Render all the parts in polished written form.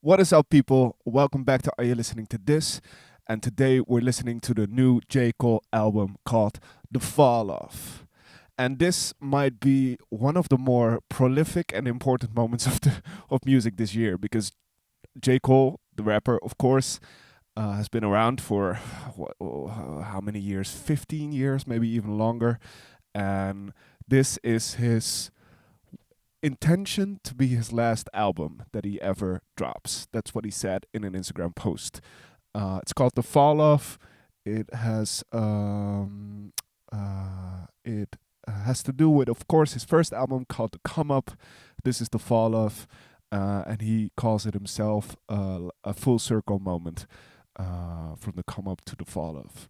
What is up, people? Welcome back to Are You Listening to This? And today we're listening to the new J. Cole album called The Fall Off. And this might be one of the more prolific and important moments of music this year because J. Cole, the rapper, of course, has been around for how many years? 15 years, maybe even longer. And this is his intention to be his last album that he ever drops. That's what he said in an Instagram post. It's called The Fall Off. It has it has to do with, of course, his first album called The Come Up. This is The Fall Off, and he calls it himself a full circle moment from the come up to the fall off.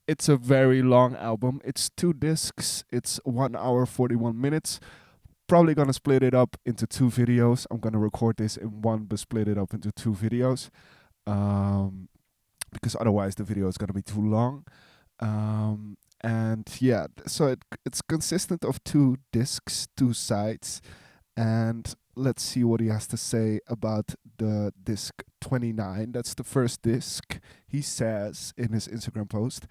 It's a very long album. It's 2 discs. It's 1 hour 41 minutes. Probably gonna split it up into 2 videos. I'm gonna record this in one, but split it up into 2 videos, because otherwise the video is gonna be too long. And yeah, so it's consistent of 2 discs, 2 sides, and let's see what he has to say about the disc 29. That's the first disc. He says in his Instagram post,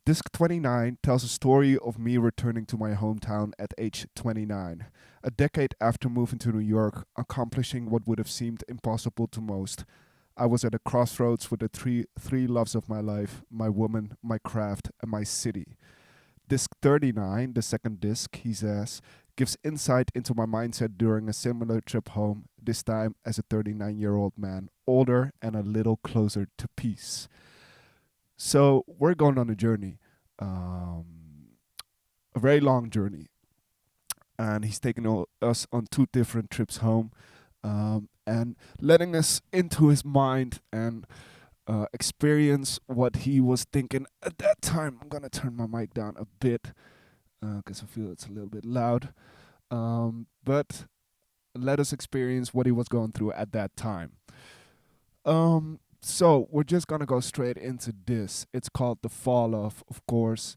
Disc 29 tells a story of me returning to my hometown at age 29, a decade after moving to New York, accomplishing what would have seemed impossible to most. I was at a crossroads with the three loves of my life, my woman, my craft, and my city. Disc 39, the second disc, he says, gives insight into my mindset during a similar trip home, this time as a 39-year-old man, older and a little closer to peace. So we're going on a journey, a very long journey, and he's taking us on 2 different trips home, and letting us into his mind and experience what he was thinking at that time. I'm gonna turn my mic down a bit because I feel it's a little bit loud, but let us experience what he was going through at that time. So we're just gonna go straight into this. It's called The Fall Off, of course,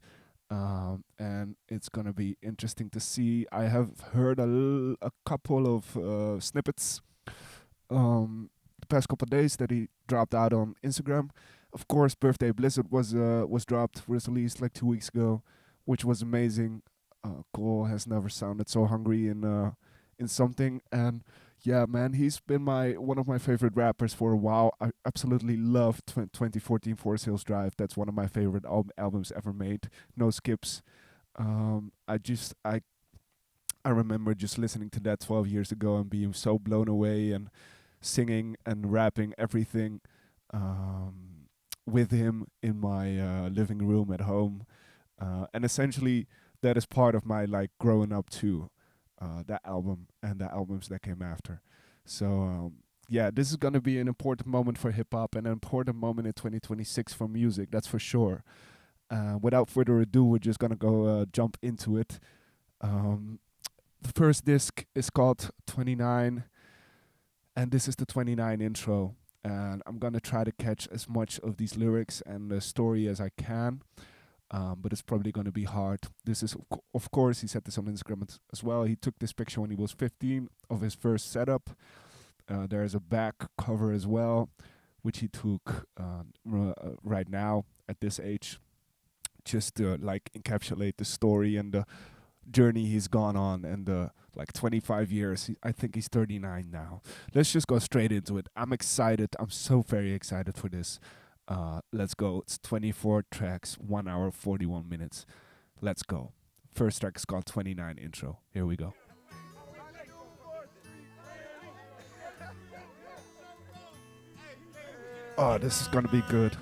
and it's gonna be interesting to see. I have heard a couple of snippets the past couple of days that he dropped out on Instagram. Of course, Birthday Blizzard was dropped, was released like 2 weeks ago, which was amazing. Cole has never sounded so hungry in something, and yeah, man, he's been one of my favorite rappers for a while. I absolutely love 2014 Forest Hills Drive. That's one of my favorite albums ever made. No skips. I remember just listening to that 12 years ago and being so blown away and singing and rapping everything with him in my living room at home. And essentially, that is part of my like growing up too. That album and the albums that came after. So yeah, this is gonna be an important moment for hip hop and an important moment in 2026 for music. That's for sure. Without further ado, we're just gonna go jump into it. The first disc is called 29, and this is the 29 intro. And I'm gonna try to catch as much of these lyrics and the story as I can. But it's probably going to be hard. This is, of course, he said this on Instagram as well. He took this picture when he was 15 of his first setup. There is a back cover as well, which he took right now at this age, just to like encapsulate the story and the journey he's gone on and the like 25 years. I think he's 39 now. Let's just go straight into it. I'm excited. I'm so very excited for this. Let's go. It's 24 tracks, 1 hour, 41 minutes. Let's go. First track is called 29 intro. Here we go. Oh, this is gonna be good.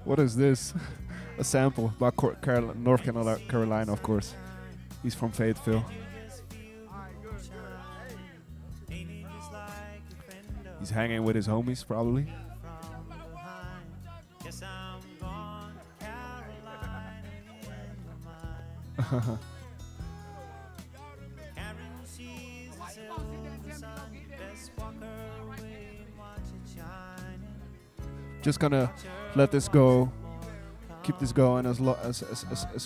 What is this? A sample by North Carolina, of course. He's from Fayetteville. He's hanging with his homies, probably. Just gonna let this go. Keep this going as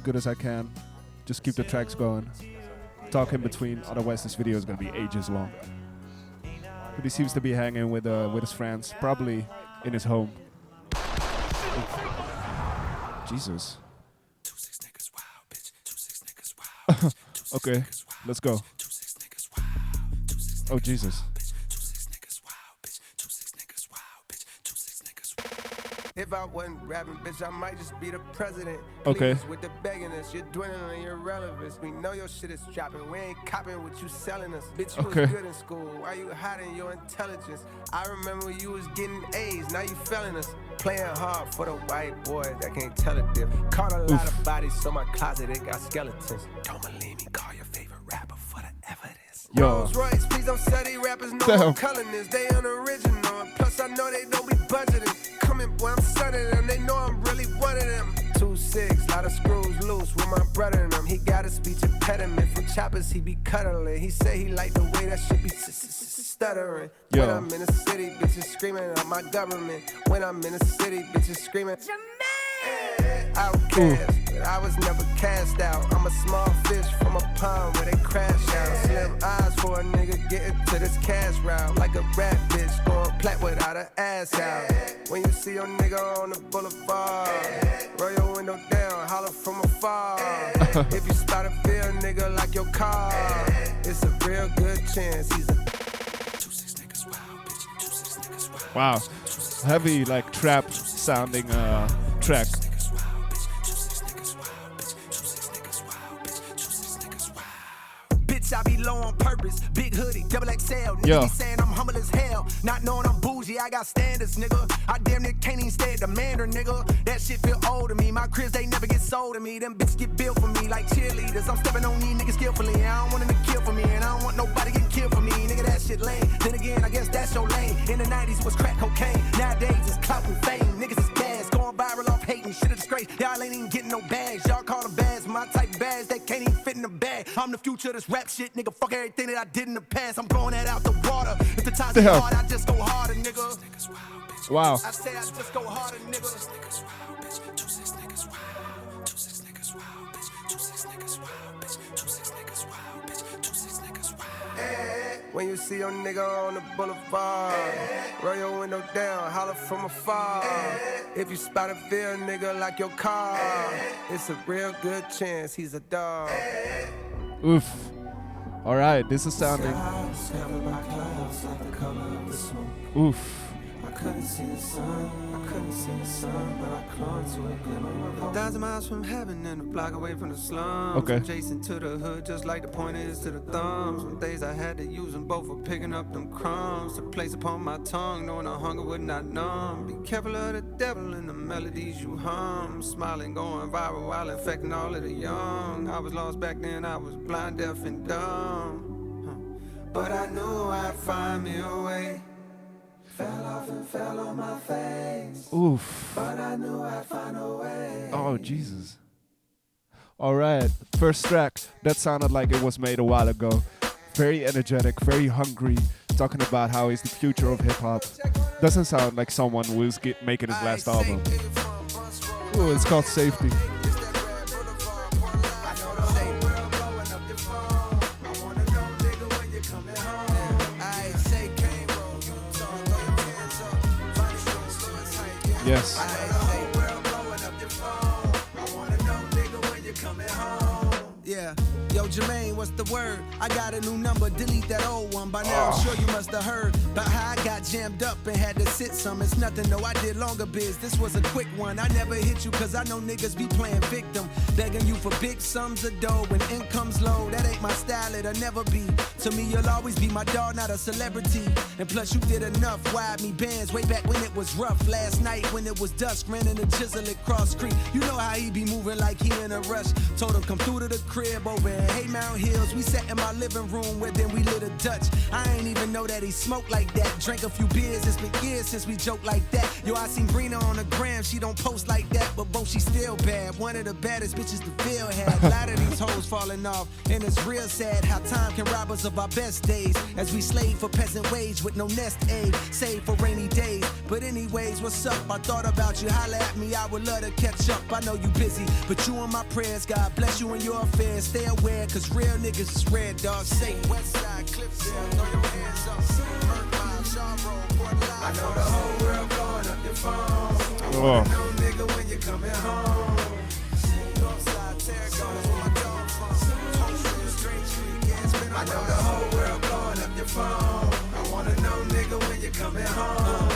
good as I can. Just keep the tracks going. Talk in between, otherwise this video is gonna be ages long. But he seems to be hanging with his friends, probably in his home. Jesus. Okay, let's go. Oh, Jesus. If I wasn't rapping, bitch, I might just be the president. Okay. Please, with the begging us, you're dwindling your relevance. We know your shit is dropping. We ain't copying what you selling us. Bitch, you was good in school. Why you hiding your intelligence? I remember you was getting A's. Now you failing us. Playing hard for the white boy that can't tell a diff. Caught a lot of bodies, so my closet, it got skeletons. Don't believe me, call your favorite rapper for the evidence. Yo. Rolls Royce, please don't sell these rappers, no more culling this. They unoriginal, and plus I know they don't be budgeting. Boy, I'm sunning them, they know I'm really one of them. 2-6, lot of screws loose with my brother in them. He got a speech impediment from choppers, he be cuddling. He say he like the way that shit be stuttering. When I'm in the city, bitches screaming out my government. When I'm in the city, bitches screaming outcast, but I was never cast out. I'm a small fish from a pond where they crash out. Slim eyes for a nigga getting to this cash route. Like a rat bitch going plat without an ass out. When you see your nigga on the boulevard, roll your window down, holler from afar. If you start a bill, nigga, like your car, it's a real good chance he's a 2-6 niggas wild, bitch. 2-6 niggas wild. Wow, heavy like trap sounding track. I be low on purpose, big hoodie, double XL. Niggas be saying I'm humble as hell, not knowing I'm bougie, I got standards, nigga. I damn near can't even stay at the Mandarin, nigga. That shit feel old to me, my cribs, they never get sold to me. Them bitches get built for me like cheerleaders. I'm stepping on these niggas skillfully, I don't want them to kill for me, and I don't want nobody get killed for me, nigga, that shit lame. Then again, I guess that's your lane. In the 90s was crack cocaine, nowadays it's clout and fame. Niggas is gas, going viral off hating, shit a disgrace. Y'all ain't even getting no bags, y'all call them bags, my type of bags, they can't even fit in the bag. I'm the future of this rap shit, nigga, fuck everything that I did in the past. I'm blowing that out the water. If the times get hard, I just go harder, nigga. Wow. I say I just go harder, nigga. When you see your nigga on the boulevard, roll your window down, holler from afar. If you spot a Ville nigga like your car, it's a real good chance he's a dog. Oof. All right, this is sounding. Oof. I couldn't see the sun, but I clung to a glimmer. 1,000 miles from heaven and a block away from the slums. Okay. Chasing to the hood just like the pointer is to the thumb. Some days I had to use them both for picking up them crumbs to place upon my tongue, knowing the hunger would not numb. Be careful of the devil and the melodies you hum. Smiling, going viral while infecting all of the young. I was lost back then, I was blind, deaf, and dumb. But I knew I'd find me a way. Fell off and fell on my face. Oof. But I knew I'd find a way. Oh, Jesus. All right, first track. That sounded like it was made a while ago. Very energetic, very hungry. Talking about how he's the future of hip-hop. Doesn't sound like someone who is making his last album. Ooh, it's called Safety. Yes. Yeah. Yo, Jermaine, what's the word? I got a new number, delete that old one. By now, I'm sure you must have heard about how I got jammed up and had to sit some. It's nothing, though, I did longer biz. This was a quick one. I never hit you, cause I know niggas be playing victim. Begging you for big sums of dough when income's low. That ain't my style, it'll never be. To me, you'll always be my dog, not a celebrity. And plus, you did enough, wide me bands way back when it was rough. Last night, when it was dusk, ran in the chisel at Cross Creek. You know how he be moving like he in a rush. Told him, come through to the crib over in Haymount Hills. We sat in my living room where then we lit a Dutch. I ain't even know that he smoked like that. Drank a few beers, it's been years since we joked like that. Yo, I seen Brina on the gram, she don't post like that, but both she still bad. One of the baddest bitches the Ville had. A lot of these hoes falling off, and it's real sad how time can rob us of our best days. As we slave for peasant wage with no nest egg, save for rainy days. But anyways, what's up? I thought about you, holla at me, I would love to catch up. I know you busy, but you on my prayers. God bless you and your affairs. Stay aware, cause real niggas is red, dog. Say West Side, Cliffside, throw your hands up. I know the whole world blowing up your phone. I Oh. wanna know, nigga, when you coming home. Northside Terracotta, where my dog from. I know the whole world blowing up your phone. I wanna know, nigga, when you coming home.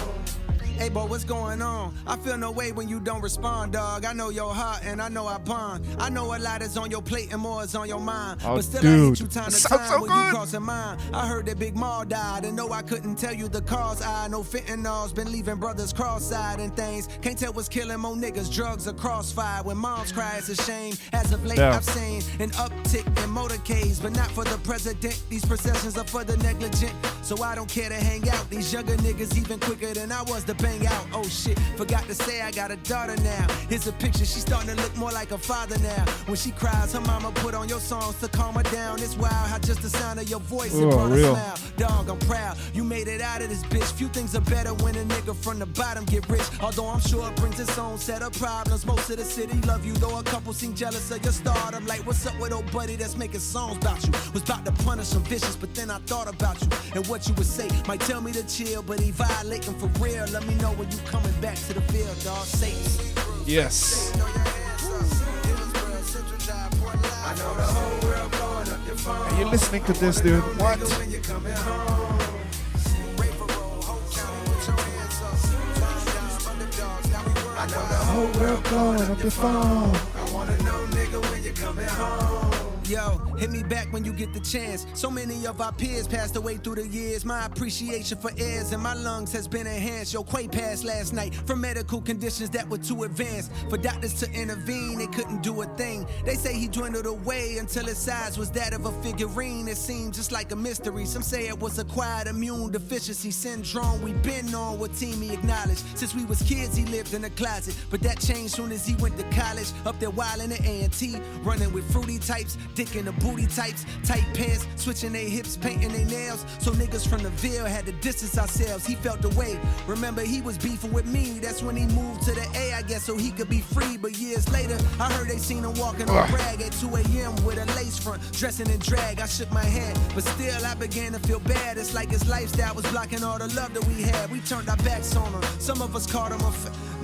Hey, boy, what's going on? I feel no way when you don't respond, dog. I know your heart and I know I bond. I know a lot is on your plate and more is on your mind. Oh, But still, I dude. hit you time to Sounds time so when good. you crossing mine. I heard that Big Maul died and no, I couldn't tell you the cause. I know fentanyl's been leaving brothers cross-eyed and things. Can't tell what's killing more niggas. Drugs are crossfire. When moms cry, it's a shame. As of late, Yeah. I've seen an uptick in motorcades, but not for the president. These processions are for the negligent. So I don't care to hang out. These younger niggas even quicker than I was to bang out. Oh shit, forgot to say I got a daughter now. Here's a picture, she's starting to look more like a father now. When she cries, her mama put on your songs to calm her down. It's wild how just the sound of your voice it brought real. a smile. Dog, I'm proud. You made it out of this bitch. Few things are better when a nigga from the bottom get rich. Although I'm sure it brings its own set of problems. Most of the city love you, though a couple seem jealous of your stardom. Like, what's up with old buddy that's making songs about you? Was about to punish some vicious, but then I thought about you and what you would say. Might tell me to chill, but he violating for real. Let me know when you coming back to the field, dog. Say it. Yes. I know the whole world blowing up your phone. Are you listening to this, dude? What? When you coming home. I know the whole world blowing up your phone. I wanna know, nigga, when you coming home. Yo, hit me back when you get the chance. So many of our peers passed away through the years. My appreciation for airs and my lungs has been enhanced. Yo, Quay passed last night from medical conditions that were too advanced. For doctors to intervene, they couldn't do a thing. They say he dwindled away until his size was that of a figurine. It seemed just like a mystery. Some say it was acquired immune deficiency syndrome. We been on what team he acknowledged. Since we was kids, he lived in a closet. But that changed soon as he went to college. Up there wild in the A&T, running with fruity types. Dick in the booty types, tight pants, switching their hips, painting their nails. So niggas from the Ville had to distance ourselves. He felt the way. Remember, he was beefing with me. That's when he moved to the A, I guess, so he could be free. But years later, I heard they seen him walking on brag at 2 a.m. with a lace front, dressing in drag. I shook my head, but still I began to feel bad. It's like his lifestyle was blocking all the love that we had. We turned our backs on him. Some of us called him a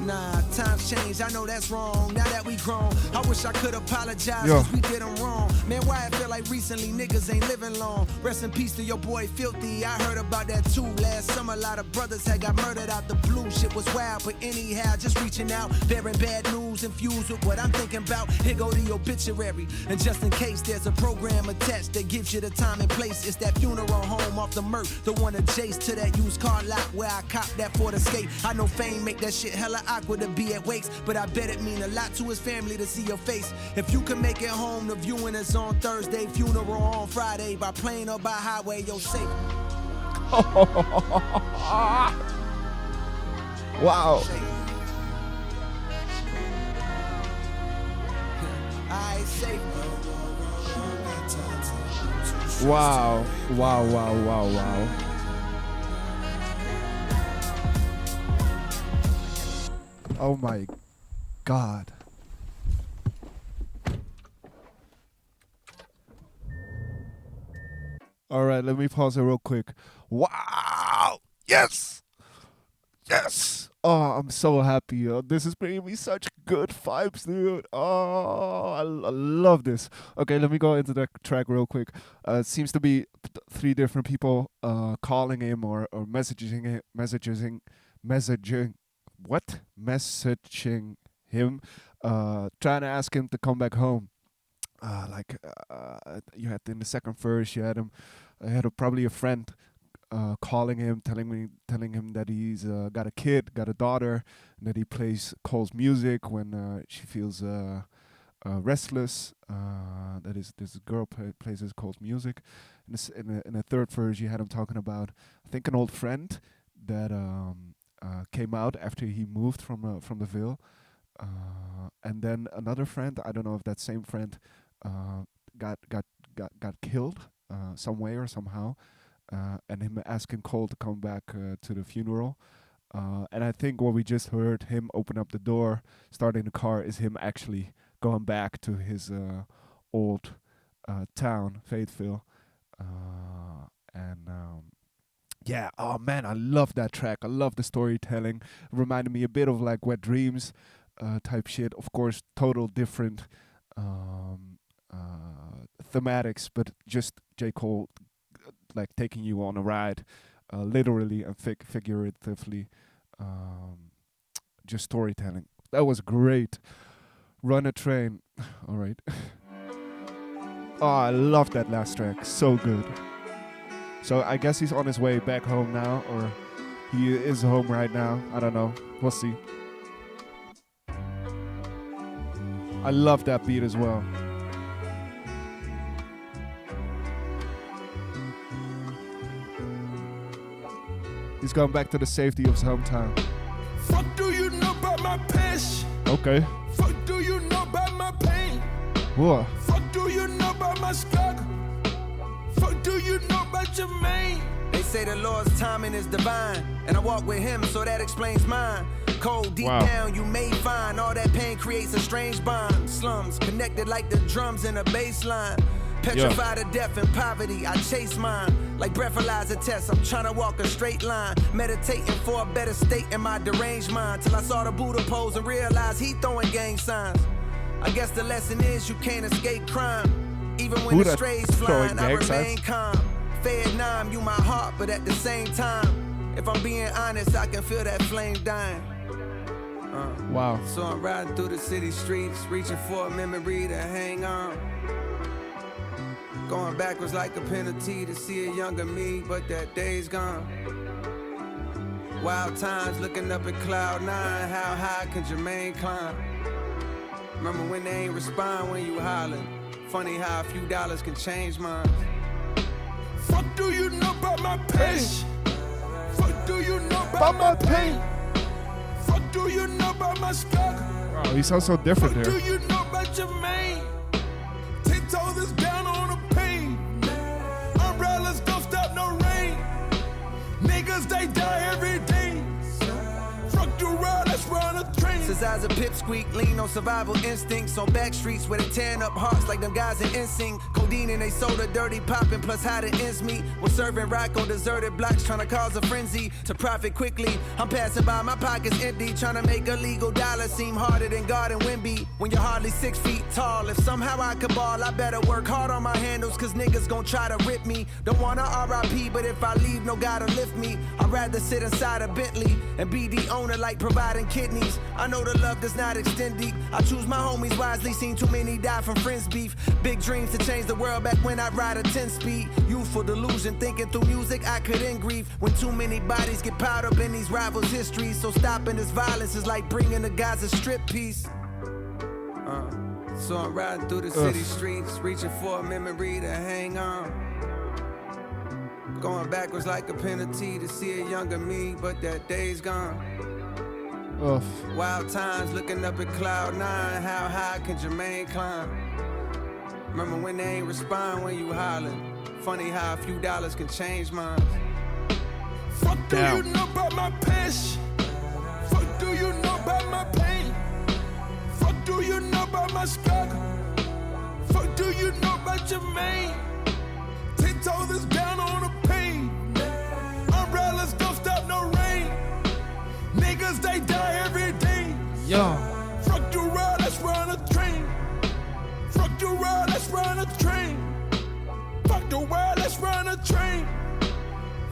nah, times changed. I know that's wrong. Now that we grown, I wish I could apologize cause we did him wrong. Man, why I feel like recently niggas ain't living long. Rest in peace to your boy Filthy. I heard about that too. Last summer, a lot of brothers had got murdered out the blue. Shit was wild, but anyhow, just reaching out, bearing bad news infused with what I'm thinking about. Here go the obituary. And just in case there's a program attached that gives you the time and place, it's that funeral home off the Merc, the one adjacent to that used car lot where I copped that Ford Escape. I know fame make that shit hella awkward to be at wakes, but I bet it mean a lot to his family to see your face. If you can make it home, the viewing is on Thursday, funeral on Friday, by plane or by highway, you're safe. Wow. I safe. Wow. Wow, wow, wow, wow. Oh my God. All right, let me pause it real quick. Wow! Yes! Yes! Oh, I'm so happy. This is bringing me such good vibes, dude. Oh, I love this. Okay, let me go into the track real quick. It seems to be 3 different people calling him or messaging him, trying to ask him to come back home. You had in the second verse, you had him. I had probably a friend calling him, telling him that he's got a kid, got a daughter, and that he calls music when she feels restless. That is, this girl plays his calls music. In the third verse, you had him talking about, I think, an old friend that came out after he moved from the Ville. And then another friend, I don't know if that same friend got killed some way or somehow, and him asking Cole to come back to the funeral. And I think what we just heard, him open up the door, starting the car, is him actually going back to his old town, Fayetteville. And Yeah, oh man, I love that track. I love the storytelling. Reminded me a bit of like Wet Dreams type shit. Of course, total different um, thematics, but just J. Cole like taking you on a ride, literally and figuratively. Um, just storytelling. That was great. Run a Train. All right. Oh, I love that last track. So good. So I guess he's on his way back home now, or he is home right now. I don't know. We'll see. I love that beat as well. He's going back to the safety of his hometown. Fuck do you know about my passion? Okay. Fuck do you know about my pain? Whoa. Fuck do you know about my struggle? Fuck do you know about your man? They say the Lord's timing is divine, and I walk with him, so that explains mine. Cold deep down, you may find all that pain creates a strange bond. Slums connected like the drums in a bass line. Petrified of death and poverty, I chase mine. Like breathalyzer tests, I'm trying to walk a straight line. Meditating for a better state in my deranged mind. Till I saw the Buddha pose and realized he throwing gang signs. I guess the lesson is you can't escape crime. Even when the strays flying, I remain calm. Vietnam, you my heart, but at the same time, if I'm being honest, I can feel that flame dying. Wow. So I'm riding through the city streets, reaching for a memory to hang on. Going backwards like a penalty to see a younger me, but that day's gone. Wild times looking up at cloud 9, how high can Jermaine climb? Remember when they ain't respond when you hollering? Funny how a few dollars can change minds. Fuck do you know about my passion? Fuck do you know about my pain? Fuck do you know about my struggle? Oh, he sounds so different Fuck here. do you know about your man? 10 toes is down on the pain. Umbrellas don't stop no rain. Niggas, they die every day. Fuck the road, let's run a train. Since I was a pipsqueak, lean on survival instincts. On back streets where they tearing up hearts like them guys in NSYNC. Codeine and they soda, dirty popping, plus how the ends meet. When serving rock on deserted blocks, trying to cause a frenzy to profit quickly. I'm passing by, my pockets empty, trying to make a legal dollar seem harder than God and Wimby. When you're hardly 6 feet tall, if somehow I could ball, I better work hard on my handles, cause niggas gon' try to rip me. Don't wanna RIP, but if I leave, no God to lift me. I'd rather sit inside a Bentley and be the owner like providing kidneys. I know the love does not extend deep. I choose my homies wisely, seen too many die from friends beef. Big dreams to change the world back when I ride a 10-speed. Youthful delusion, thinking through music I could end grief. When too many bodies get piled up in these rivals' histories. So stopping this violence is like bringing the guys a strip piece. So I'm riding through the city streets, reaching for a memory to hang on. Going backwards like a penalty to see a younger me, but that day's gone. Wild times looking up at cloud 9, how high can Jermaine climb? Remember when they ain't respond when you hollering? Funny how a few dollars can change minds. Fuck do you know about my passion? Fuck do you know about my pain? Fuck do you know about my struggle? Fuck do you know about your man? 10 toes is down on the pain. Umbrellas don't stop no rain. Niggas, they die every day. Yo. Fuck the road, let's run a train. Fuck the road, let's run a train. Fuck the world, let's run a train.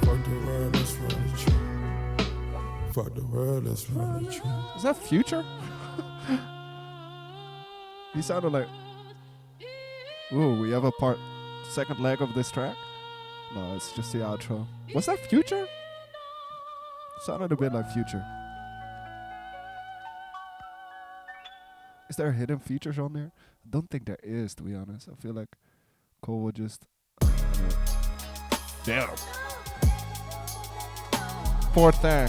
Fuck the world, let's run a train. Fuck the world, let's run a train. Is that Future? He sounded like... Ooh, we have a second leg of this track? No, it's just the outro. Was that Future? Sounded a bit like Future. Is there hidden features on there? I don't think there is, to be honest. I feel like Cole would just... Damn. Poor Thang.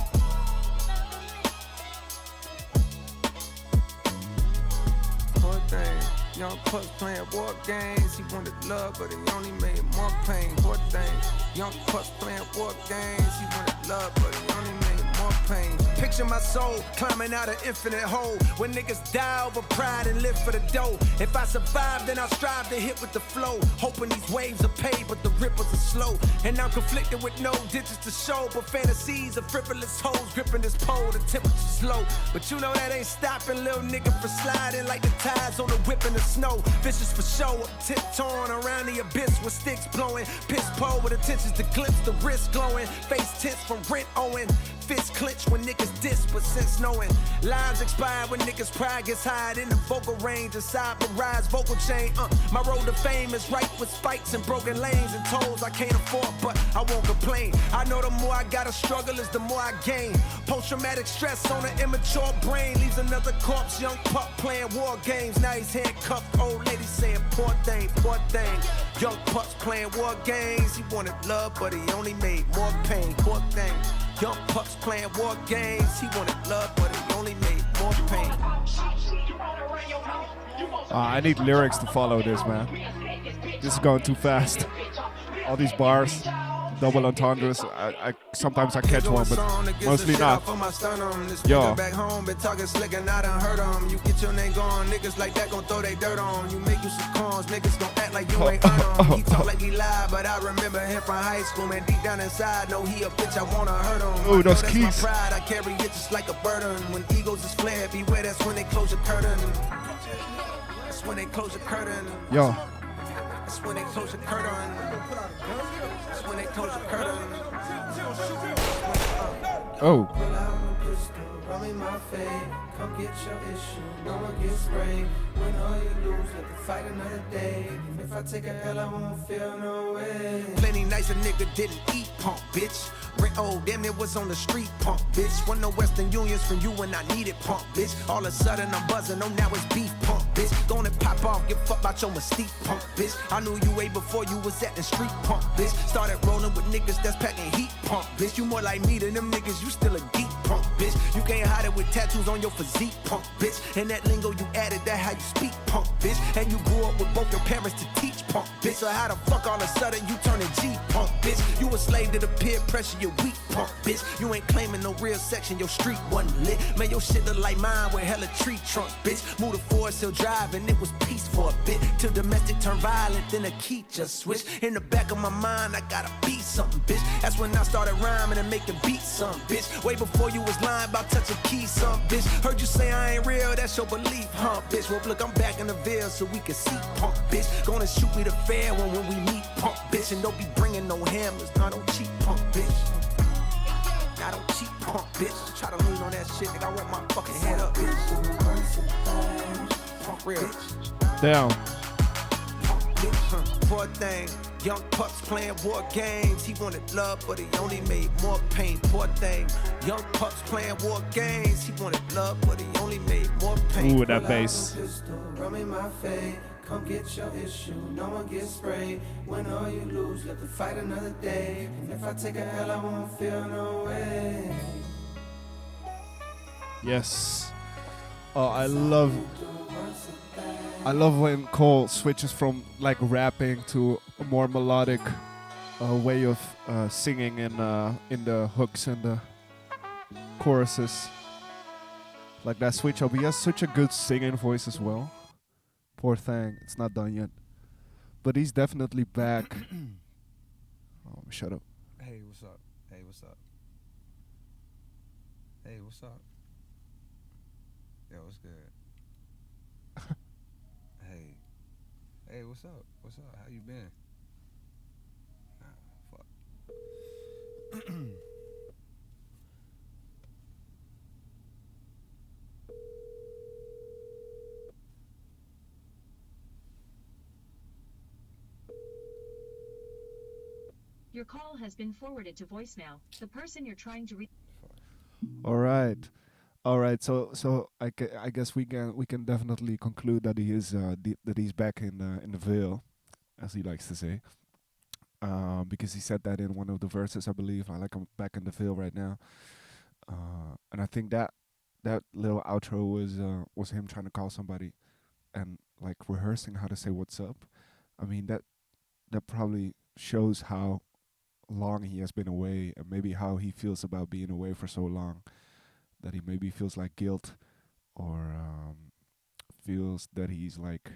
Poor Thang. Young Puss playing war games. He wanted love, but he only made more pain. Poor Thang. Young Puss playing war games. He wanted love, but he only made more pain. Picture my soul climbing out an infinite hole. When niggas die over pride and live for the dough. If I survive, then I'll strive to hit with the flow. Hoping these waves are paid, but the ripples are slow. And I'm conflicted with no digits to show. But fantasies of frivolous hoes gripping this pole. The temperature's low, but you know that ain't stopping little nigga from sliding like the tides on the whip in the snow. Vicious for show, I'm tiptoeing around the abyss with sticks blowing. Piss pole with intentions to glimpse the wrist glowing. Face tense from rent owing. Fist clench when niggas diss, but since knowing lines expire when niggas pride gets high in the vocal range. Aside but rise vocal chain. My road to fame is right with spikes and broken lanes and tolls I can't afford, but I won't complain. I know the more I gotta struggle is the more I gain. Post-traumatic stress on an immature brain leaves another corpse. Young pup playing war games. Now he's handcuffed. Old lady saying poor thing, poor thing. Young pups playing war games. He wanted love, but he only made more pain. Poor thing. Young pups playing war games. He wanted love, but he only made more pain. I need lyrics to follow this, man. This is going too fast. All these bars, double entendres. I sometimes I catch one, but mostly not. Yo. Back home, been talking slick and I done heard 'em. You get your name gone, niggas like that gon' throw they dirt on. You make you some cons, niggas gon' act like you ain't earn 'em. He talk like he lied, but I remember him from high school. Man, deep down inside, know he a bitch, I wanna hurt him. Ooh, those that's keys. my pride, I carry it just like a burden. When egos is flared, beware, that's when they close your curtain. That's when they close your curtain. Yo. That's when they close your curtain. That's when they close your curtain. Oh. Rub me my face, come get your issue, no one gets sprayed. Win or you lose, let the fight another day. If I take a L, I won't feel no way. Plenty nights a nigga didn't eat, punk, bitch. Rent old, damn it was on the street, punk, bitch. Won no Western Unions from you when I needed, punk, bitch. All of a sudden I'm buzzing, oh now it's beef, punk, bitch. Gonna pop off, get fucked about your mystique, punk, bitch. I knew you way before you was at the street, punk, bitch. Started rolling with niggas that's packing heat, punk, bitch. You more like me than them niggas, you still a geek, punk, bitch. You can't hide it with tattoos on your physique, punk, bitch. And that lingo you added, that how you speak, punk, bitch. And you grew up with both your parents to teach, punk, bitch. So how the fuck all of a sudden you turning G, punk, bitch? You a slave to the peer pressure, you weak, punk, bitch. You ain't claiming no real section, your street wasn't lit. Man, your shit look like mine with hella tree trunks, bitch. Moved to Forest Hill Drive and it was peace for a bit. Till domestic turned violent, then the key just switched. In the back of my mind, I gotta be something, bitch. That's when I started rhyming and making beats, some bitch. Way before you was lying about touching keys, some bitch. Heard you say I ain't real, that's your belief, huh, bitch? Well, look, I'm back in the Ville so we can see, punk, bitch. Gonna shoot me the fair one when we meet, punk, bitch. And don't be bringing no hammers, I don't cheat, punk, bitch. I don't cheat, punk, bitch. Try to lean on that shit, nigga. I want my fucking head up, bitch. Punk, real. Damn. Poor thing. Young pups playing war games. He wanted love, but he only made more pain. Poor thing. Young pups playing war games. He wanted love, but he only made more pain. Ooh, that bass. Rub me my face. Come get your issue, no one gets sprayed. Win or you lose, let the fight another day. And if I take a L, I won't feel no way. Yes. Oh, I love when Cole switches from like rapping to a more melodic way of singing in the hooks and the choruses. Like that switch up. He has such a good singing voice as well. Poor Thang, it's not done yet. But he's definitely back. Oh, shut up. Hey, what's up? Hey, what's up? Hey, what's up? Yo, what's good? Hey. Hey, what's up? What's up? How you been? Nah, fuck. Your call has been forwarded to voicemail. The person you're trying to reach. All right. So I guess we can definitely conclude that he is that he's back in the Ville, as he likes to say, because he said that in one of the verses, I believe. I like, I'm back in the Ville right now, and I think that little outro was him trying to call somebody, and like rehearsing how to say what's up. I mean that probably shows how long he has been away, and maybe how he feels about being away for so long. That he maybe feels like guilt, or feels that he's like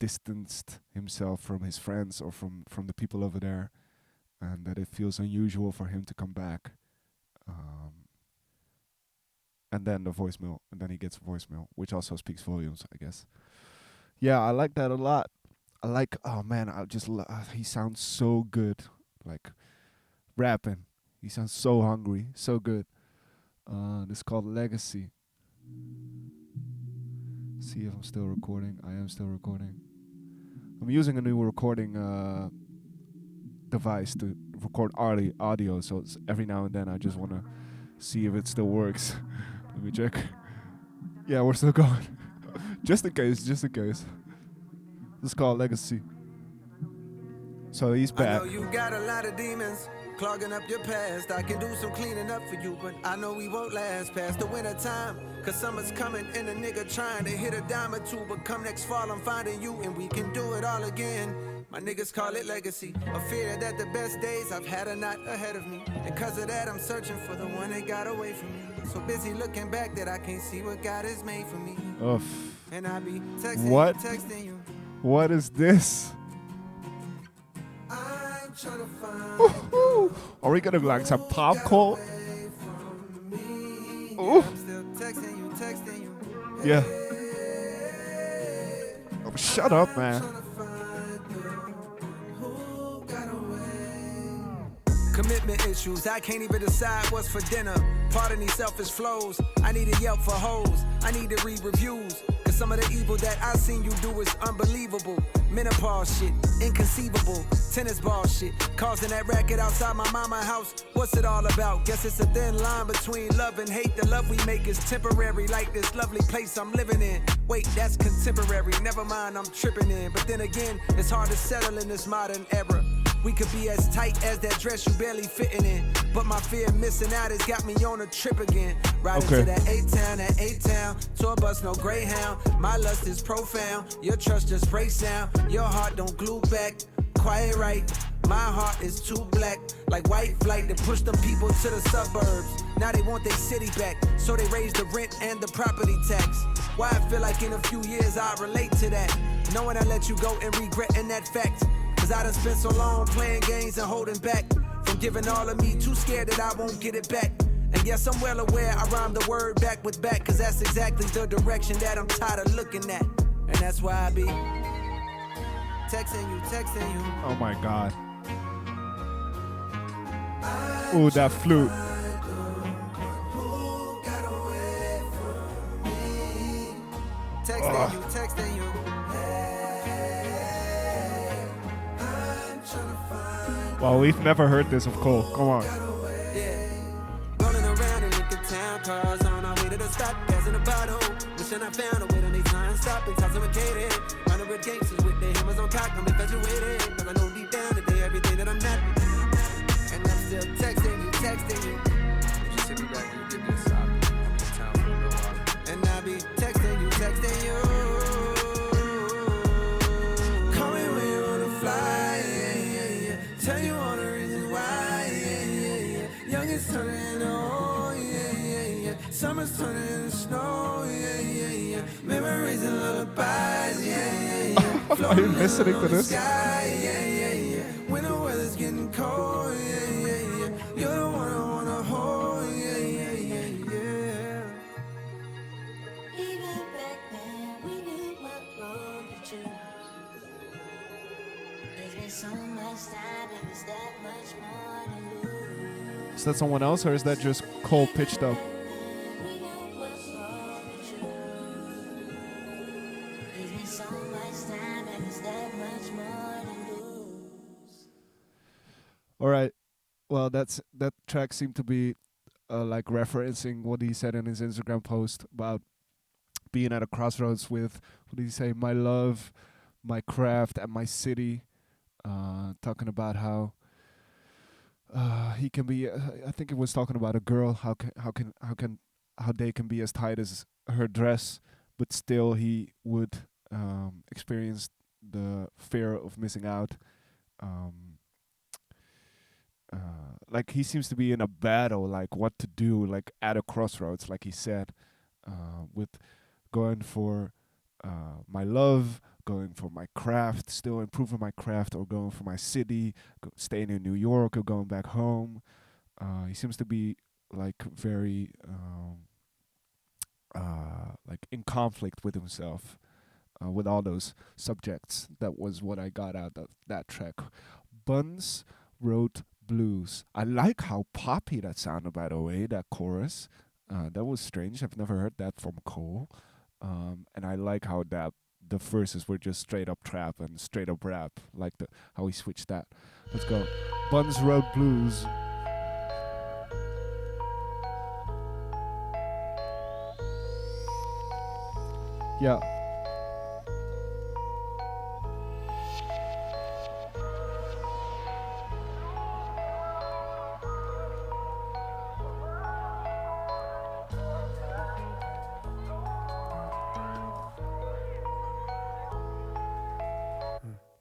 distanced himself from his friends or from the people over there, and that it feels unusual for him to come back. Um, and then the voicemail, and then he gets a voicemail, which also speaks volumes, I guess. Yeah, I like that a lot. I like, oh man, he sounds so good, like rapping. He sounds so hungry, so good. This is called Legacy. See if I'm still recording. I am still recording. I'm using a new recording device to record audio, so it's every now and then I just want to see if it still works. Let me check. Yeah, we're still going. Just in case, just in case. This is called Legacy. So he's I back. know you got a lot of demons clogging up your past. I can do some cleaning up for you, but I know we won't last past the winter time. Cause summer's coming and a nigga trying to hit a dime or two. But come next fall, I'm finding you and we can do it all again. My niggas call it legacy. A fear that the best days I've had are not ahead of me. And cause of that, I'm searching for the one that got away from me. So busy looking back that I can't see what God has made for me. Oof. And I be texting What? you, texting you. What is this? I'm trying to find Woohoo! Are we gonna like some popcorn? Ooh. I'm still texting you, texting you. Yeah. Oh, shut up, man. Commitment issues, I can't even decide what's for dinner. Pardon these selfish flows. I need a Yelp for hoes. I need to read reviews. Cause some of the evil that I seen you do is unbelievable. Menopause shit, inconceivable. Tennis ball shit, causing that racket outside my mama house. What's it all about? Guess it's a thin line between love and hate. The love we make is temporary, like this lovely place I'm living in. Wait, that's contemporary. Never mind, I'm tripping in. But then again, it's hard to settle in this modern era. We could be as tight as that dress you barely fitting in. But my fear of missing out has got me on a trip again. Riding to that A-town, tour bus, no Greyhound. My lust is profound, your trust just breaks down. Your heart don't glue back, quiet right. My heart is too black, like white flight that pushed them people to the suburbs. Now they want their city back, so they raise the rent and the property tax. Why I feel like in a few years I'll relate to that, knowing I let you go and regretting that fact. Cause I done spent so long playing games and holding back from giving all of me, too scared that I won't get it back. And yes, I'm well aware I rhyme the word back with back, cause that's exactly the direction that I'm tired of looking at. And that's why I be texting you. Oh my god. Ooh, that flute. Texting you. Well, we've never heard this of Cole. Come on. Rolling around in wicked town, cars on our way to the stop, passing a bottle. Wishing I found a way to make time stop and intoxicated. Running with gangsters with their hammers on cock, I'm infatuated. Cause I know deep down that they everything that I'm not. And I'm still texting you. Just sit me back and give me a stop. I'm in town for a little while. And I be texting you. Call me when you wanna fly, yeah. Tell you all the reasons why, yeah. Youngest turning into old, yeah. Summer's turning into snow, yeah. Memories and lullabies, yeah. Are you listening to this? Sky, yeah. When the weather's getting cold, yeah. You're the one I wanna hold, yeah. Even back then, we knew what road to choose. There's been so much time, and there's that much more to lose. Is that someone else, or is that just Cole pitched up? We knew what road to choose. There's been so much time, and there's that much more to lose. All right. Well, that track seemed to be like referencing what he said in his Instagram post about being at a crossroads with, what did he say, my love, my craft, and my city. Talking about how he can be. I think it was talking about a girl. How they can be as tight as her dress, but still he would experience the fear of missing out. like he seems to be in a battle, like what to do, like at a crossroads, like he said, with going for my love, going for my craft, still improving my craft, or going for my city, staying in New York, or going back home. He seems to be like very like in conflict with himself, with all those subjects. That was what I got out of that track. Bunce wrote blues. I like how poppy that sounded, by the way, that chorus. That was strange. I've never heard that from Cole. And I like how that the verses were just straight up trap and straight up rap, like how he switched that. Let's go. Bunce wrote blues. Yeah.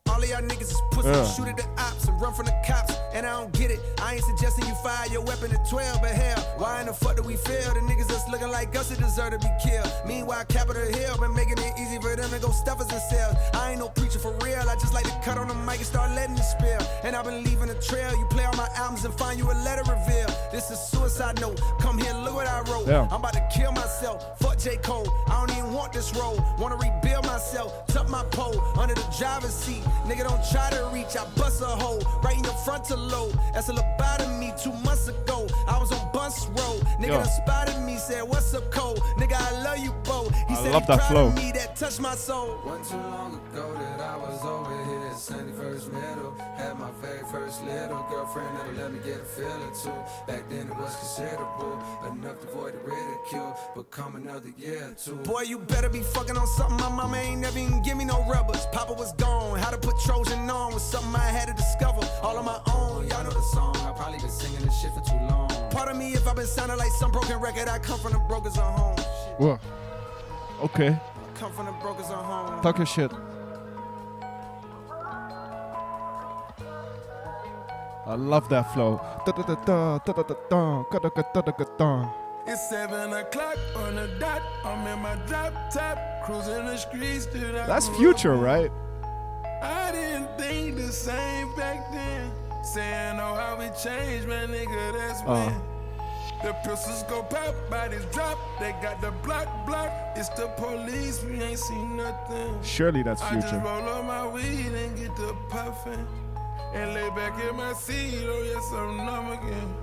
All of y'all niggas is pussy, shoot at the ops and run from the cops. And I don't get it, I ain't suggesting you fire your weapon at 12, but hell, why in the fuck do we fail? The niggas that's looking like us that deserve to be killed. Meanwhile, Capitol Hill been making it easy for them to go stuff us in cells. I ain't no preacher for real, I just like to cut on the mic and start letting it spill. And I've been leaving a trail, you play all my albums and find you a letter reveal. This is suicide note, come here, look what I wrote. Yeah. I'm about to kill myself, fuck J. Cole, I don't even want this role. Wanna rebuild myself, tuck my pole under the driver's seat. Nigga, don't try to reach, I bust a hole right in your frontal lobe. That's a lobotomy 2 months ago. I was on Bunce Road. Nigga done spotted me, said, what's up, Cole? Nigga, I love you, Bo. He said, love he that proud flow. of me, that touched my soul. Wasn't too long ago that I was over here at 71st Middle. Had my very first little girlfriend that'll let me get a feel or two. Back then it was considerable, enough to avoid the ridicule. But come another year or two. Boy, you better be fucking on something. My mama ain't never even give me no rubbers. Papa was gone. How to put Trojan on was something I had to discover all on my own. Y'all know the song, I probably been singing this shit for too long. Pardon me if I've been sounding like some broken record. I come from the brokers on home. Whoa. Okay. Come from the brokers on home. Talk your shit. I love that flow. It's 7 o'clock on the dot. I'm in my drop top, cruising the streets. That's Future, right? I didn't think the same back then. Saying, oh, how we changed, man, nigga, that's when. The pistols go pop, bodies drop. They got the block. It's the police, we ain't seen nothing. Surely that's I just Future. roll up my weed and get the puffin'. And lay back in my seat, oh yes, I'm numb again.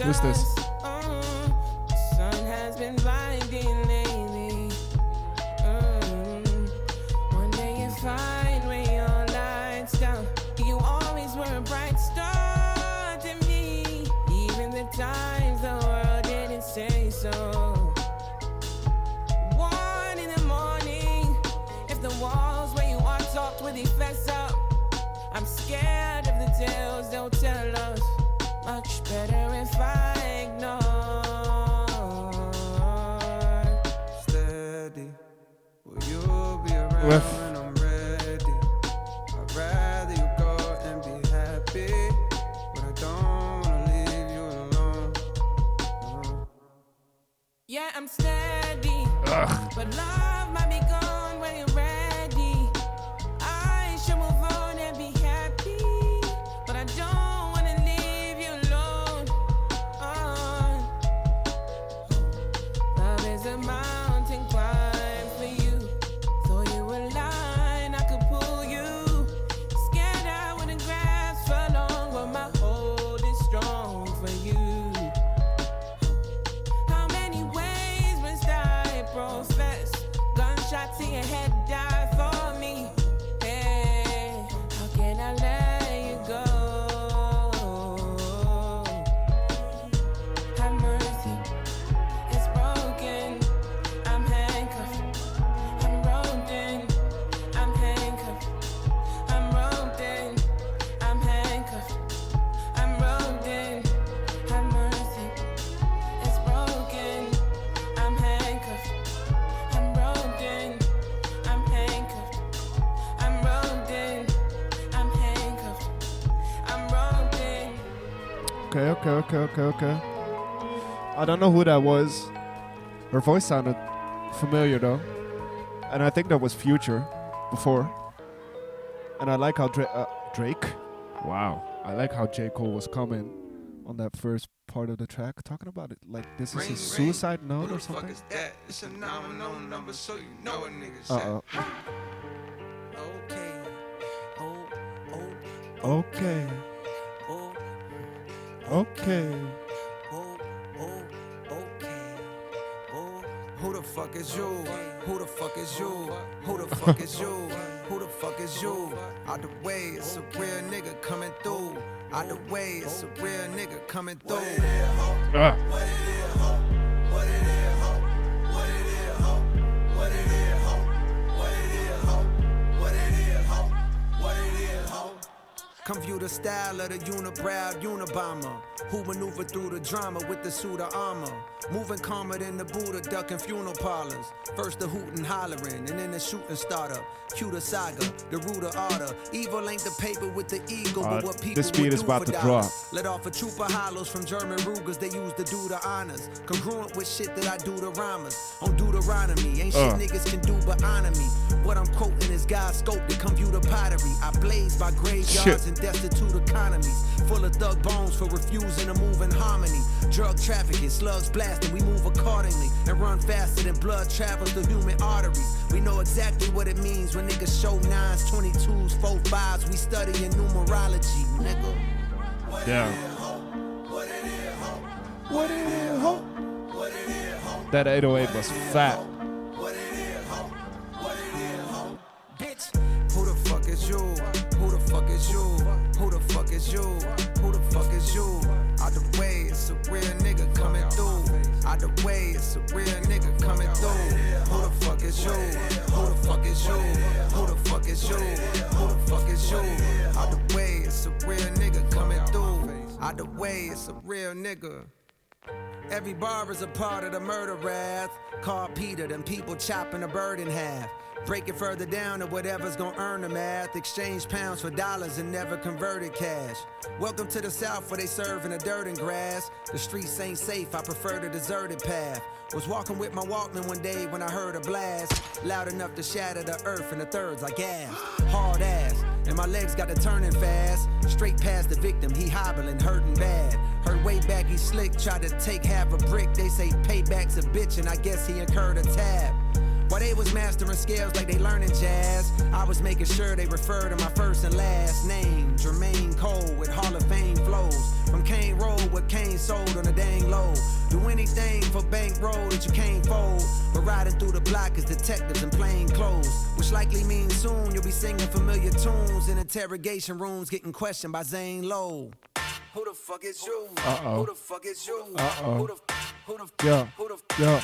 Who's this? Sun has been blinding lately. One day you find where your lights down. You always were a bright star to me. Even the times the world didn't say so. 1 in the morning, if the walls where you are talked with they fess up. I'm scared of the tales they'll tell us. Much better if I ignore. Steady, will you be around when I'm ready? I'd rather you go and be happy, but I don't wanna leave you alone. Yeah, I'm steady, but love might be gone when you're ready. I should move on and be happy, but I don't. A mountain climb for you, so you allow Okay. I don't know who that was. Her voice sounded familiar though. And I think that was Future before. And I like how Drake. Wow. I like how J. Cole was coming on that first part of the track, talking about it like this is a suicide note or something. Is that? It's a nominal number, so you know what niggas Uh-oh. Okay. Okay. Who the fuck is you? Who the fuck is you? Who the fuck is you? Who the fuck is you? Out the way, it's a real nigga coming through. Out the way, it's a real nigga coming through. What it is, ho? What it is, ho? What it is, ho? What it is, ho? What it is, ho? What it is, ho? What it is, ho? What it is, ho? Come view the style of the unibrow Unabomber, who maneuver through the drama with the suit of armor. Moving calmer than the Buddha, ducking funeral parlors. First the hootin' hollering, and then the shooting startup. Cue the saga, the root of order. Evil ain't the paper with the eagle, but what people this beat would is do about for to dollars. drop. Let off a troop of hollows from German Rugers they use to do the honors. Congruent with shit that I do to rhymers. On Deuteronomy, ain't shit niggas can do but honor me. What I'm quoting is God's scope to come view the pottery. I blaze by graveyards and destitute economies. Full of thug bones for refusing to move in harmony. Drug trafficking, slugs blasting, we move accordingly. And run faster than blood travels through human arteries. We know exactly what it means when niggas show 9s, 22s, 4 5s. We study in numerology, nigga. Yeah. What it is, ho? What it is, ho? What it is, ho? That 808 was fat. What it is, ho? What it is, ho? Bitch, who the fuck is you? Who the fuck is you? Who the fuck is you? Who the fuck is you? Out the way, it's a real nigga coming through. Out the way, it's a real nigga coming through. Who the fuck is you? Who the fuck is you? Who the fuck is you? Who the fuck is you? Out the way, it's a real nigga coming through. Out the way, it's a real nigga. Every bar is a part of the murder wrath. Called Peter, them people chopping a bird in half. Break it further down to whatever's gonna earn the math. Exchange pounds for dollars and never converted cash. Welcome to the South where they serve in the dirt and grass. The streets ain't safe, I prefer the deserted path. Was walking with my Walkman one day when I heard a blast. Loud enough to shatter the earth in the thirds I gasped. Hard ass, and my legs got to turning fast. Straight past the victim, he hobbling, hurting bad. Heard way back he slick, tried to take half a brick. They say payback's a bitch and I guess he incurred a tab. While they was mastering scales like they learning jazz, I was making sure they refer to my first and last name. Jermaine Cole with Hall of Fame flows. From Kane Road with Kane sold on a dang low. Do anything for bankroll that you can't fold. But riding through the block is detectives in plain clothes. Which likely means soon you'll be singing familiar tunes in interrogation rooms getting questioned by Zane Lowe. Who the fuck is you? Who the fuck is you? Who the fuck? Yeah,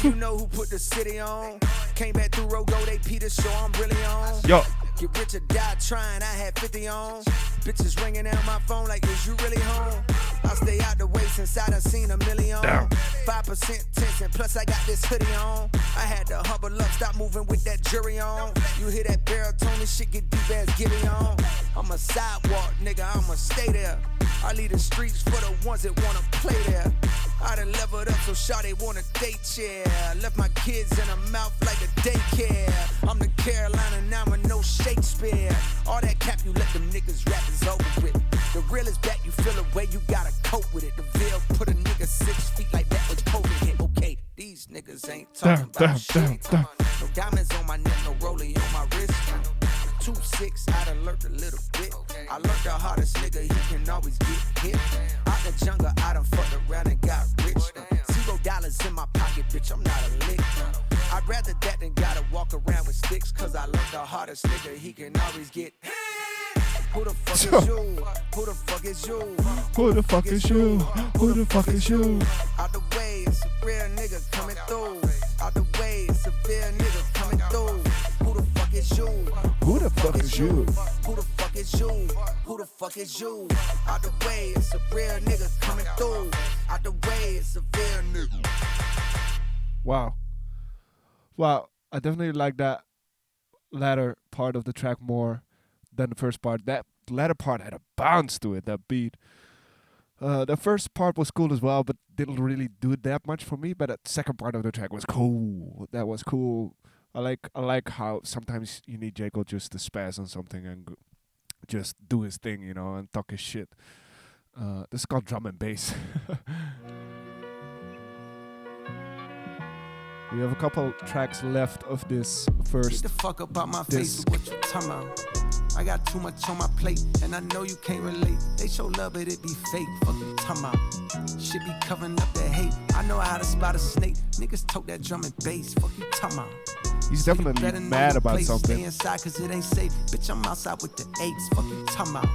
you know who put the city on. Came back through Rogo, they Peter show I'm really on. Yo. Get rich or die trying, I had 50 on. Bitches ringing out my phone like, is you really home? I stay out the way since I done seen a million. 5% tension, plus I got this hoodie on. I had to hubble up, stop moving with that jury on. You hear that baritone, shit get deep as Gibby on. I'm a sidewalk, nigga, I'ma stay there. I leave the streets for the ones that wanna play there. I done leveled up so shawty want a date chair. Left my kids in her mouth like a daycare. I'm the Carolina, now I'm no Shakespeare. All that cap you let them niggas rap is over with. The real is back, you feel a way, you gotta cope with it. The Ville put a nigga 6 feet like that was COVID hit. Okay, these niggas ain't talking about shit. No diamonds on my neck, no rollie on my wrist. 2-6, I done learned a little bit. I learned the hardest nigga, he can always get hit. Out the jungle, I done fucked around and got rich. $0 in my pocket, bitch, I'm not a lick. I'd rather that than gotta walk around with sticks. Cause I learned the hardest nigga, he can always get hit. Who the fuck is you? Who the fuck is you? Who the fuck is you? Who the fuck is you? Out the way, it's a real nigga coming through. Out the way, it's a real nigga coming through. Who the fuck is you? Who the fuck is you? Who the fuck is you? Who the fuck is you? Out the way, it's a real nigga coming through. Out the way, it's a real nigga. Wow. Wow. I definitely like that latter part of the track more than the first part. That latter part had a bounce to it. That beat. The first part was cool as well, but didn't really do that much for me. But the second part of the track was cool. That was cool. I like how sometimes you need J. Cole just to spaz on something and just do his thing, you know, and talk his shit. This is called drum and bass. We have a couple tracks left of this first Get the fuck up out my face disc. with what you talking about. I got too much on my plate, and I know you can't relate. They show love, but it be fake. Fuck you talking about. Shit be covering up that hate. I know how to spot a snake. Niggas tote that drum and bass. Fuck you talking about. He's So you definitely better know mad your about place. something. Stay inside, cause it ain't safe. Bitch, I'm outside with the apes. Fuck you talking about.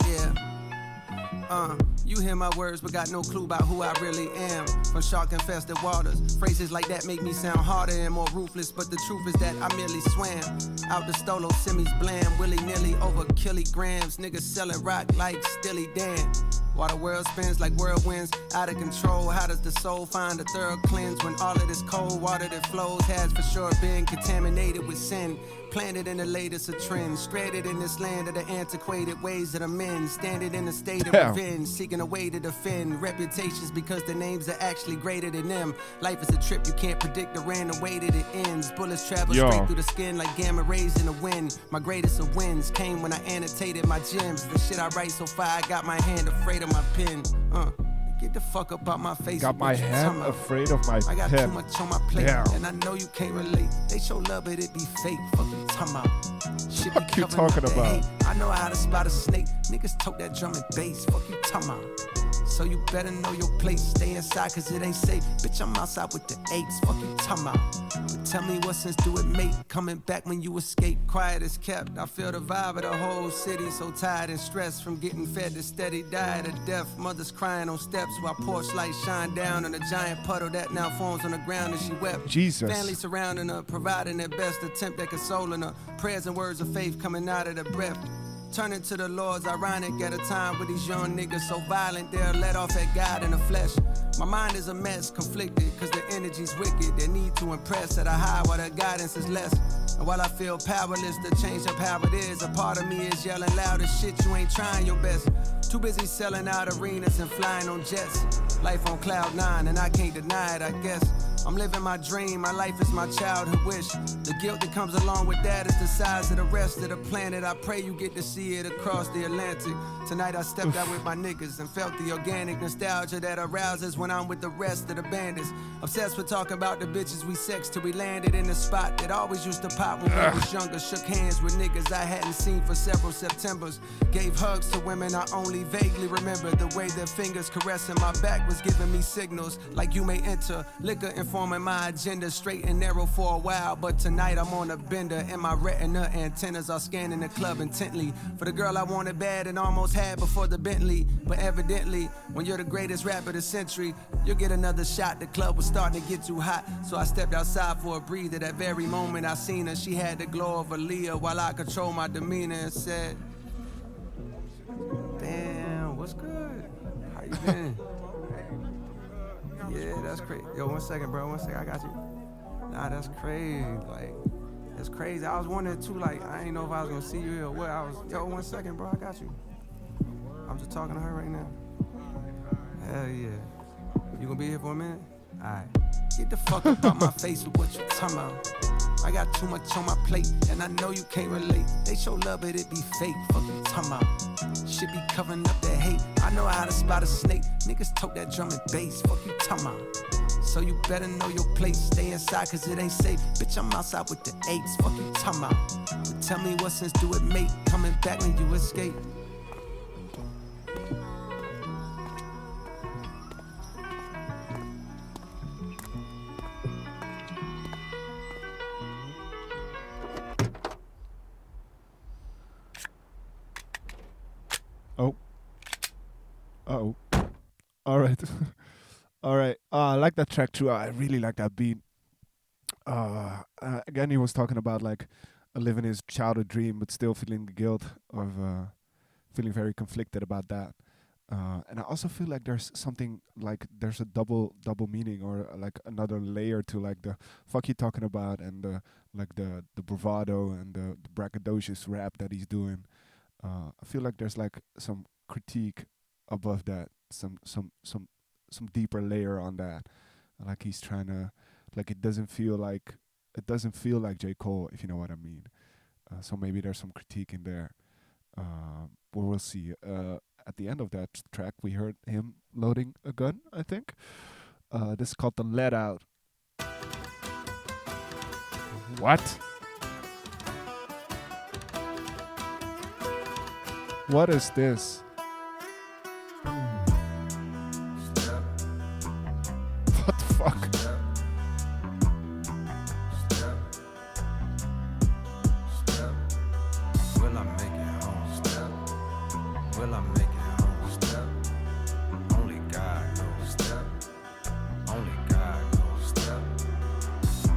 Yeah. You hear my words, but got no clue about who I really am. From shark-infested waters, phrases like that make me sound harder and more ruthless. But the truth is that I merely swam out the stolo, semis blam, willy-nilly over kilograms. Niggas selling rock like Stilly Dan. While the world spins like whirlwinds, out of control. How does the soul find a thorough cleanse when all of this cold water that flows has for sure been contaminated with sin? Planted in the latest of trends, stranded in this land of the antiquated ways of the men, standing in a state of revenge, seeking a way to defend reputations because the names are actually greater than them. Life is a trip, you can't predict the random way that it ends. Bullets travel straight through the skin like gamma rays in the wind. My greatest of wins came when I annotated my gems. The shit I write so far, I got my hand afraid of my pen. Get the fuck up out my face. Got my hand afraid of my I got pen. too much on my plate, and I know you can't relate. They show love, but it be fake. Fuck you talking about. Shit be Fuck you covering up talking the about? hate. I know how to spot a snake. Niggas tote that drum and bass. Fuck you talking about. So you better know your place. Stay inside, cause it ain't safe. Bitch, I'm outside with the apes. Fuck you talking about. But tell me what sense do it make? Coming back when you escape. Quiet as kept. I feel the vibe of the whole city. So tired and stressed from getting fed to steady diet of death. Mothers crying on steps while porch lights shine down on a giant puddle that now forms on the ground as she wept. Jesus. Family surrounding her, providing their best attempt at consoling her. Prayers and words of faith coming out of the breath. Turning to the Lord's ironic at a time with these young niggas so violent they'll let off at God in the flesh. My mind is a mess, conflicted, cause the energy's wicked. They need to impress at a high while their guidance is less. And while I feel powerless to change up how it is, a part of me is yelling loud as shit, you ain't trying your best. Too busy selling out arenas and flying on jets. Life on cloud nine, and I can't deny it, I guess. I'm living my dream, my life is my childhood wish. The guilt that comes along with that is the size of the rest of the planet. I pray you get to see it across the Atlantic. Tonight I stepped out with my niggas and felt the organic nostalgia that arouses when I'm with the rest of the bandits. Obsessed with talking about the bitches we sexed till we landed in the spot that always used to pop when we was younger. Shook hands with niggas I hadn't seen for several Septembers. Gave hugs to women I only vaguely remember. The way their fingers caressing my back was giving me signals like you may enter. Liquor informing my agenda, straight and narrow for a while. But tonight I'm on a bender and my retina antennas are scanning the club intently. For the girl I wanted bad and almost had before the Bentley. But evidently, when you're the greatest rapper of the century, you'll get another shot. The club was starting to get too hot, so I stepped outside for a breather. That very moment I seen her, she had the glow of Aaliyah while I control my demeanor and said, damn, what's good? How you been? Yeah, that's crazy. Yo, 1 second, bro. 1 second, I got you. Nah, that's crazy. Like, that's crazy. I was wondering too, like, I ain't know if I was gonna see you here or what. Yo, 1 second, bro. I got you. I'm just talking to her right now. Hell yeah. You gonna be here for a minute? Alright. Get the fuck up out my face with what you talking about. I got too much on my plate, and I know you can't relate. They show love, but it be fake. Fuck you talking about. Shit be covering up that hate. I know how to spot a snake. Niggas tote that drum and bass. Fuck you talking about. So you better know your place. Stay inside, cause it ain't safe. Bitch, I'm outside with the apes. Fuck you talking about. But tell me what sense do it make? Coming back when you escape. Oh. All right. All right. I like that track too. I really like that beat. Again, he was talking about like living his childhood dream, but still feeling the guilt of feeling very conflicted about that. And I also feel like there's something like there's a double meaning or like another layer to like the fuck you talking about and the like the bravado and the braggadocious rap that he's doing. I feel like there's like some critique above that, some deeper layer on that. Like he's trying to, like it doesn't feel like J. Cole, if you know what I mean. So maybe there's some critique in there. But we'll see. At the end of that track, we heard him loading a gun, I think. This is called The Let Out. What? What is this? What the fuck? Will I make it home? Will I make it home? Only God knows. Only God knows.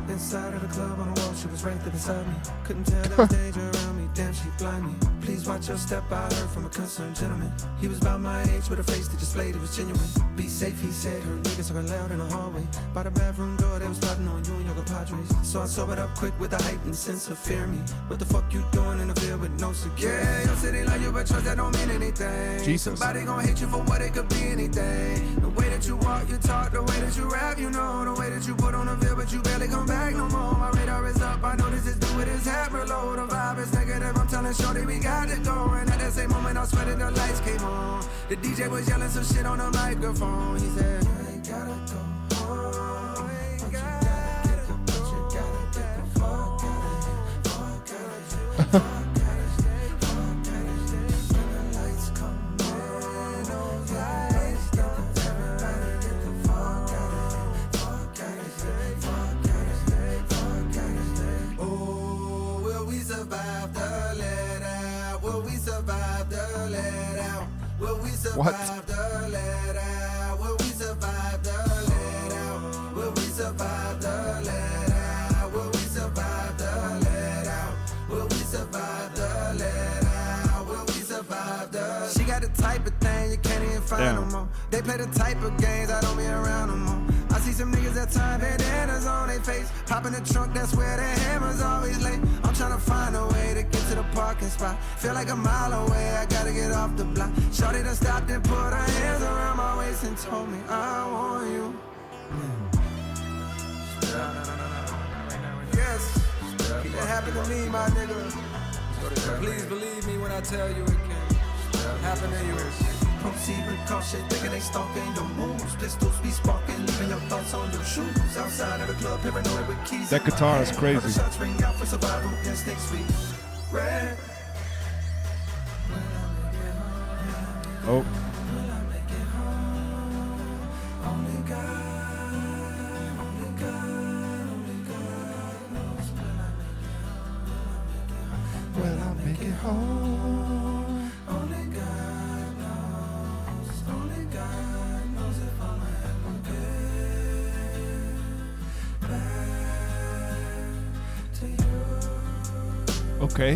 Inside of the club on the wall, she was right there beside me. Couldn't tell there was danger around me. Damn, she blind me. Please watch your step, I heard from a concerned gentleman. He was about my age with a face that displayed it was genuine. Be safe, he said. Her niggas talking loud in the hallway. By the bathroom door, they was plotting on you and your compadres. So I sobered up quick with a heightened sense of fear me. What the fuck you doing in the Ville with no security? Yeah, your city like you, but trust that don't mean anything. Jesus. Somebody gon' hate you for what it could be anything. The way that you walk, you talk, the way that you rap, you know. The way that you put on the Ville, but you barely come back no more. My radar is up, I know this is due with his hat below. The vibe is negative, I'm telling shorty we got it going. At that same moment, I swear that the lights came on. The DJ was yelling some shit on the microphone. He said, you ain't gotta go home. You ain't gotta go. But you gotta get the fuck out of here. Fuck out of here. Fuck out of here. Fuck out of here. When the lights come on, those lights don't. Everybody get the fuck out of here. Fuck out of here. Fuck out of here. Fuck out of here. Oh, will we survive the let out? Will we survive the let out? Will we survive the let out? Will we survive the let out? Will we survive the let out? Will we survive the let out? Will we survive the let out? Will we survive the? She got the type of thing you can't even find no more. They play the type of games I don't be around no more. I see some niggas that time bandanas on their face. Hop in the trunk, that's where their hammers always late. I'm trying to find a way to get to the parking spot. Feel like a mile away, I gotta get off the block. Shorty done stopped and put her hands around my waist and told me I want you. Yes, it happened to me, my nigga. Please believe me when I tell you it can happen to you. Proceed with caution, thinking they stalking your moves. Pistols be sparking, leaving your thoughts on your shoes. Outside of the club, paranoid with keys. That guitar is crazy. Shots ring out for survival, instincts we red. Oh. Will I make it home? Only God knows. Only God knows if I'm ever get back to you. Okay.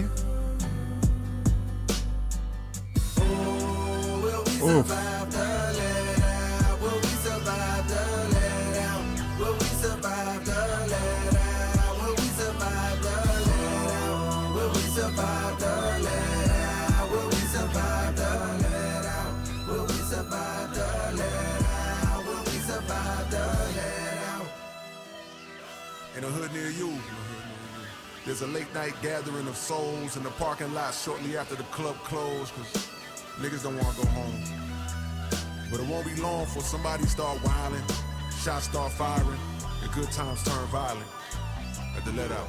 Oh, will we survive the let out? Will we survive the let out? Will we survive the let out? Will we survive the let out? Will we survive the let out? Will we survive the let out? Will we survive the let out? Will we survive the let out? In a hood near you, there's a late night gathering of souls in the parking lot shortly after the club closed, cause niggas don't wanna go home. But it won't be long before somebody start wilding, shots start firing, and good times turn violent at the let out.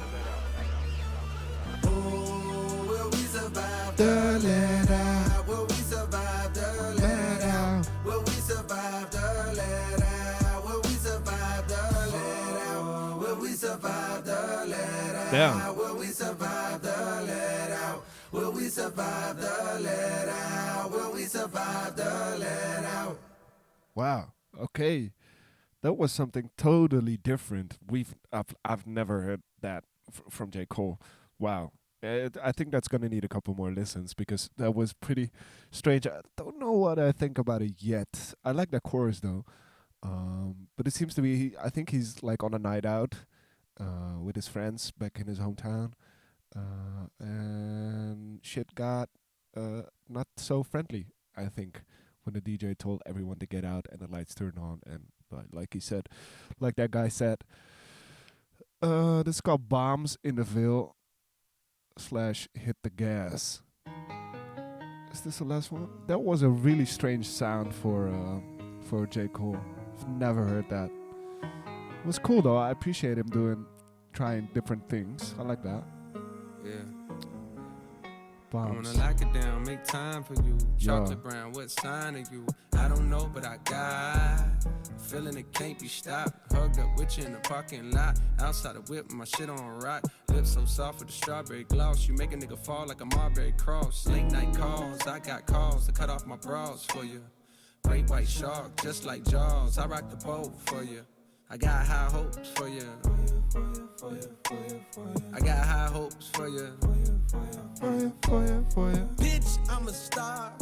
Oh, will we survive the let out? Will we survive the let out? Will we survive the let out? Will we survive the let out? Will we survive the let out? Damn. Will we survive the let out? Will we survive the let out? Will we survive the let out? Wow. Okay. That was something totally different. I've never heard that from J. Cole. Wow. I think that's gonna need a couple more listens because that was pretty strange. I don't know what I think about it yet. I like that chorus though. But it seems to be, I think he's like on a night out with his friends back in his hometown. And shit got not so friendly. I think when the DJ told everyone to get out and the lights turned on, and like he said, like that guy said, this is called Bombs in the Ville / Hit the Gas. Is this the last one? That was a really strange sound for J. Cole. I've never heard that. It was cool though. I appreciate him trying different things. I like that. Yeah. I Bombs. wanna lock it down, make time for you. Yeah. Chocolate brown, what sign are you? I don't know, but I got a feeling it can't be stopped. Hugged up with you in the parking lot. Outside the whip, my shit on rock. Lips so soft with the strawberry gloss. You make a nigga fall like a Marbury cross. Late night calls, I got calls to cut off my bras for you. Great white shark, just like Jaws. I rock the boat for you. I got high hopes for you. I got high hopes for you. Bitch, I'm a star,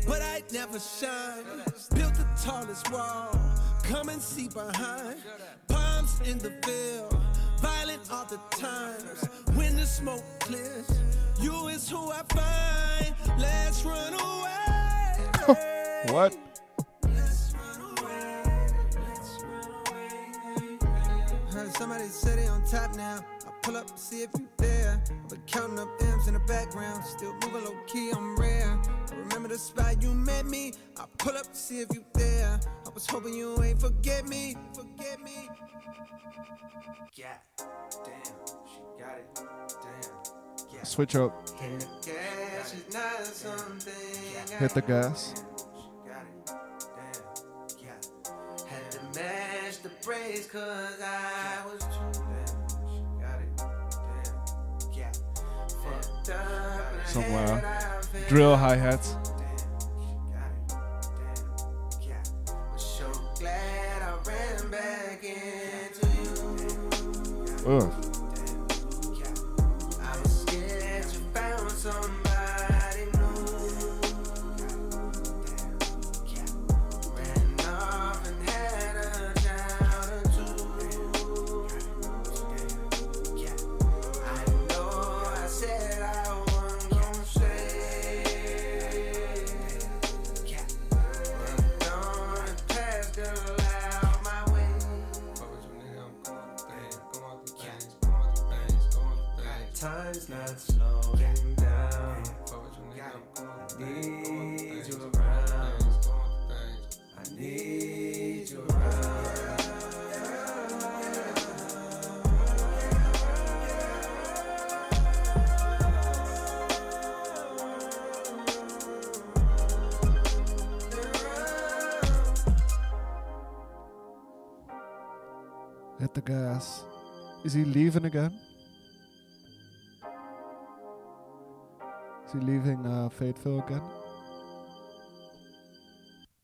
but I never shine. Built the tallest wall, come and see behind. Bombs in the Ville, violent all the times. When the smoke clears, you is who I find. Let's run away. What? Let's run away. Let's run away. Heard somebody say they on top now. I pull up, see if you there. I've been counting up M's in the background. Still moving low key, I'm rare. I remember the spot you met me. I pull up, see if you there. I was hoping you ain't forget me. Forget me. Yeah, damn, she got it. Damn, yeah. Switch up. Hit the gas is not something. Hit the gas. She got it. Damn, yeah. Had to match the brakes 'cause I was too damn. She got it. Damn, yeah. Fucked up. Some drill hi-hats. Damn, she got it. Damn, yeah. Was so glad I ran back into you. Ugh. I was scared you found somebody new. Ran off and had a child or two. I know I said I wasn't gonna say. But don't pass the out my way. Fuck with you, nigga, I'm going through things, going through things, going through things, going through things. Time's not slowing down. Fuck with you, nigga, I'm going through Need things, you going through around. things, going through things. I need you around. Hit the gas. Is he leaving again? Is he leaving Fayetteville again?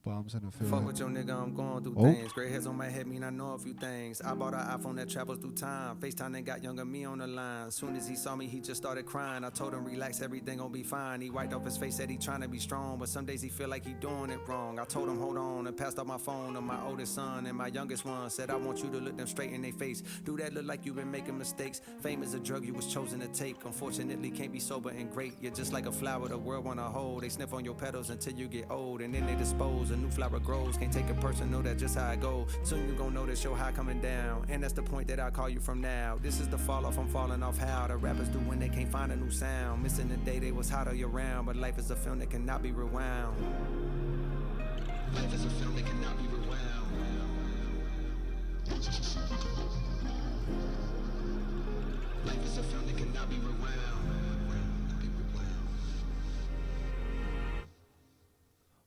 Bombs in the Ville. Fuck with your nigga, I'm going through Oh. things. Gray hairs on my head mean I know a few things. I bought an iPhone that travels through time. FaceTime and got younger me on the line. Soon as he saw me, he just started crying. I told him, relax, everything gon' be fine. He wiped off his face, said he trying to be strong. But some days he feel like he doing it wrong. I told him, hold on, and passed out my phone to my oldest son. And my youngest one said, I want you to look them straight in their face. Do that look like you been making mistakes. Fame is a drug you was chosen to take. Unfortunately, can't be sober and great. You're just like a flower the world wanna hold. They sniff on your petals until you get old. And then they dispose, a new flower grows. Can't take it personal, that's just how I go. Soon you gon' notice your high coming down. And that's the point that I call you from now. This is the fall off, I'm falling off how the rappers do when they can't find a new sound. Missing the day they was hot all year round. But life is a film that cannot be rewound. Life is a film that cannot be rewound. Life is a film that cannot be rewound.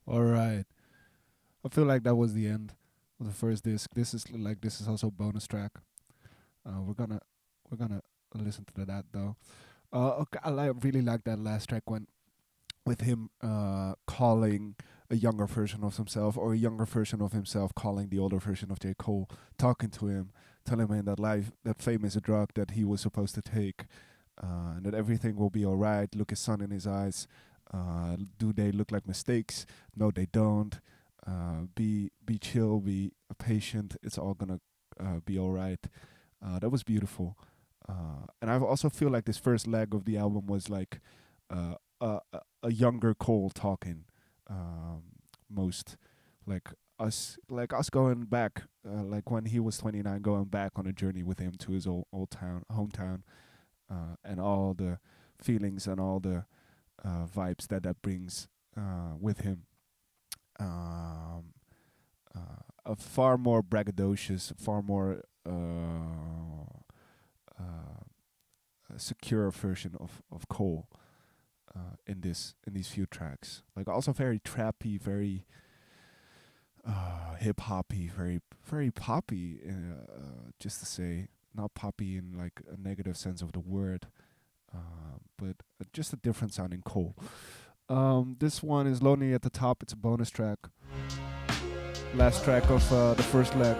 All right. I feel like that was the end of the first disc. This is also a bonus track. We're gonna listen to that though. Okay, really like that last track with him calling a younger version of himself, or a younger version of himself calling the older version of J. Cole, talking to him, telling him that fame is a drug that he was supposed to take, and that everything will be alright. Look his son in his eyes. Do they look like mistakes? No, they don't. Be chill, be patient. It's all gonna be all right. That was beautiful. And I also feel like this first leg of the album was like a younger Cole talking, most like us going back, like when he was 29, going back on a journey with him to his old town, hometown, and all the feelings and all the vibes that brings with him. Um, a far more braggadocious, far more secure version of Cole in these few tracks. Like also very trappy, very hip hoppy, very poppy. Just to say, not poppy in like a negative sense of the word, but just a different sounding Cole. This one is Lonely at the Top. It's a bonus track. Last track of the first leg.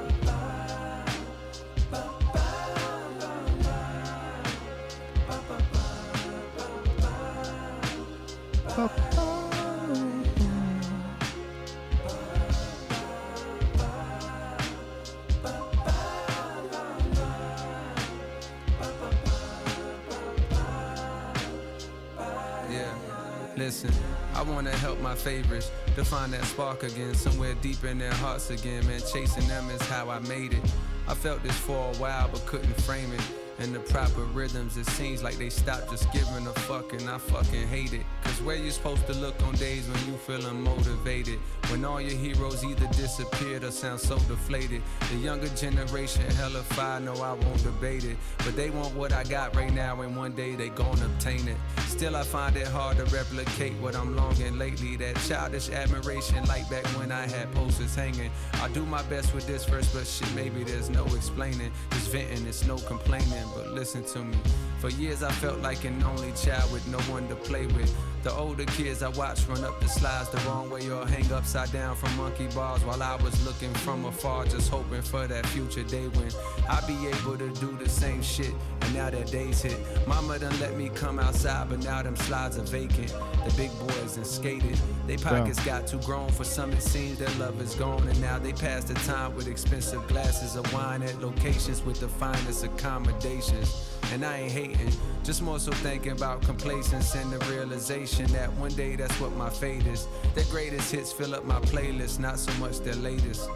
Listen, I wanna help my favorites to find that spark again, somewhere deep in their hearts again, man. Chasing them is how I made it. I felt this for a while but couldn't frame it in the proper rhythms. It seems like they stopped just giving a fuck, and I fucking hate it. Cause where you supposed to look on days when you feeling motivated, when all your heroes either disappeared or sound so deflated? The younger generation hella fire, no I won't debate it, but they want what I got right now and one day they gon' obtain it. Still I find it hard to replicate what I'm longing lately, that childish admiration like back when I had posters hanging. I do my best with this verse, but shit, maybe there's no explaining. Just venting, it's no complaining, but listen to me. For years I felt like an only child with no one to play with. The older kids I watched run up the slides the wrong way or hang upside down from monkey bars, while I was looking from afar, just hoping for that future day when I'd be able to do the same shit. And now that day's hit, mama done let me come outside, but now them slides are vacant. The big boys done skated, they pockets got too grown. For some it seems their love is gone, and now they pass the time with expensive glasses of wine at locations with the finest accommodations. And I ain't hating, just more so thinking about complacence and the realization that one day that's what my fate is. Their greatest hits fill up my playlist, not so much their latest.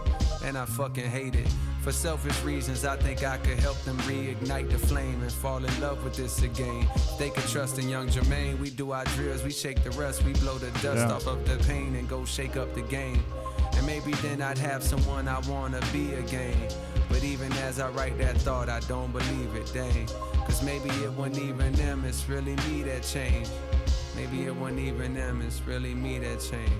And I fucking hate it. For selfish reasons, I think I could help them reignite the flame and fall in love with this again. They could trust in young Jermaine. We do our drills, we shake the rust, we blow the dust off of the pain and go shake up the game. And maybe then I'd have someone I wanna be again. But even as I write that thought, I don't believe it, dang. Cause maybe it wasn't even them, it's really me that changed. Maybe it wasn't even them, it's really me that changed.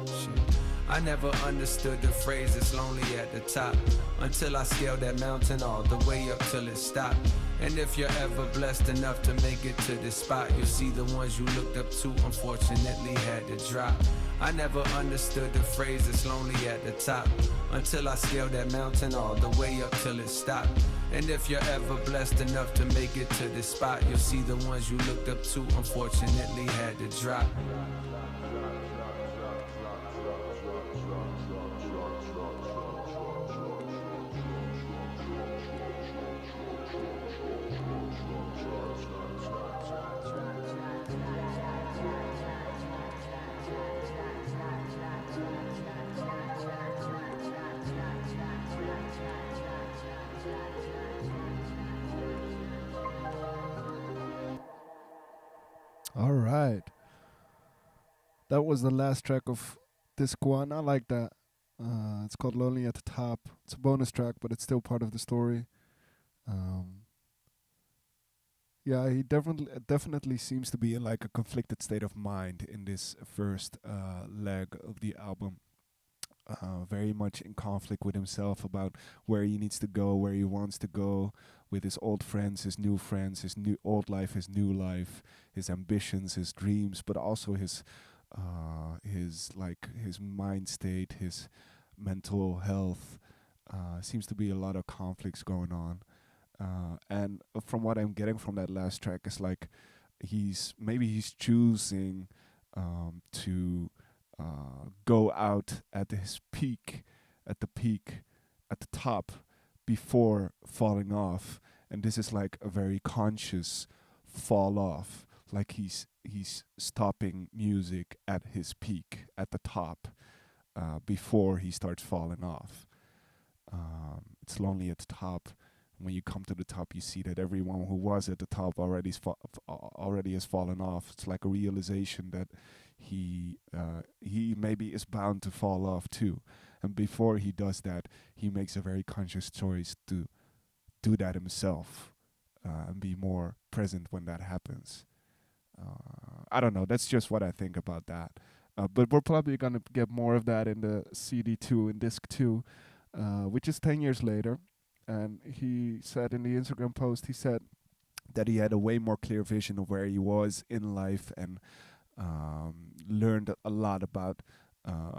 Shit. I never understood the phrase, it's lonely at the top, until I scaled that mountain all the way up till it stopped. And if you're ever blessed enough to make it to this spot, you'll see the ones you looked up to unfortunately had to drop. I never understood the phrase, it's lonely at the top, until I scaled that mountain all the way up till it stopped. And if you're ever blessed enough to make it to this spot, you'll see the ones you looked up to unfortunately had to drop. All right. That was the last track of disc one. I like that. It's called Lonely at the Top. It's a bonus track, but it's still part of the story. Yeah, he definitely seems to be in like a conflicted state of mind in this first leg of the album. Very much in conflict with himself about where he needs to go, where he wants to go, with his old friends, his new old life, his new life, his ambitions, his dreams, but also his mind state, his mental health. Seems to be a lot of conflicts going on. And from what I'm getting from that last track is like he's choosing to go out at his peak, at the top, before falling off. And this is like a very conscious fall off. like he's stopping music at his peak at the top, before he starts falling off. It's lonely at the top. When you come to the top, you see that everyone who was at the top already has fallen off. It's like a realization that he maybe is bound to fall off too. And before he does that, he makes a very conscious choice to do that himself, and be more present when that happens. I don't know. That's just what I think about that. But we're probably gonna get more of that in the CD2 and disc 2, which is 10 years later. And he said in the Instagram post, he said that he had a way more clear vision of where he was in life, and learned a lot about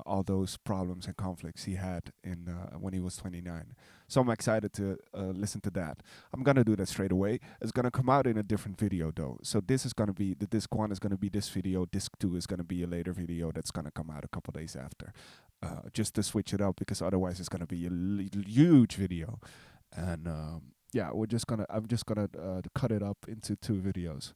all those problems and conflicts he had in when he was 29. So I'm excited to listen to that. I'm gonna do that straight away. It's gonna come out in a different video though. So this is gonna be the disc 1 is gonna be this video. Disc 2 is gonna be a later video that's gonna come out a couple days after, just to switch it up, because otherwise it's gonna be a huge video. And yeah, I'm just gonna cut it up into 2 videos.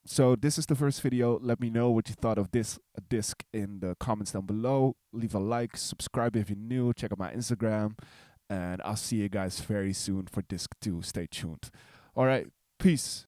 So this is the first video. Let me know what you thought of this disc in the comments down below. Leave a like, subscribe if you're new, check out my Instagram, and I'll see you guys very soon for disc 2. Stay tuned. All right, peace.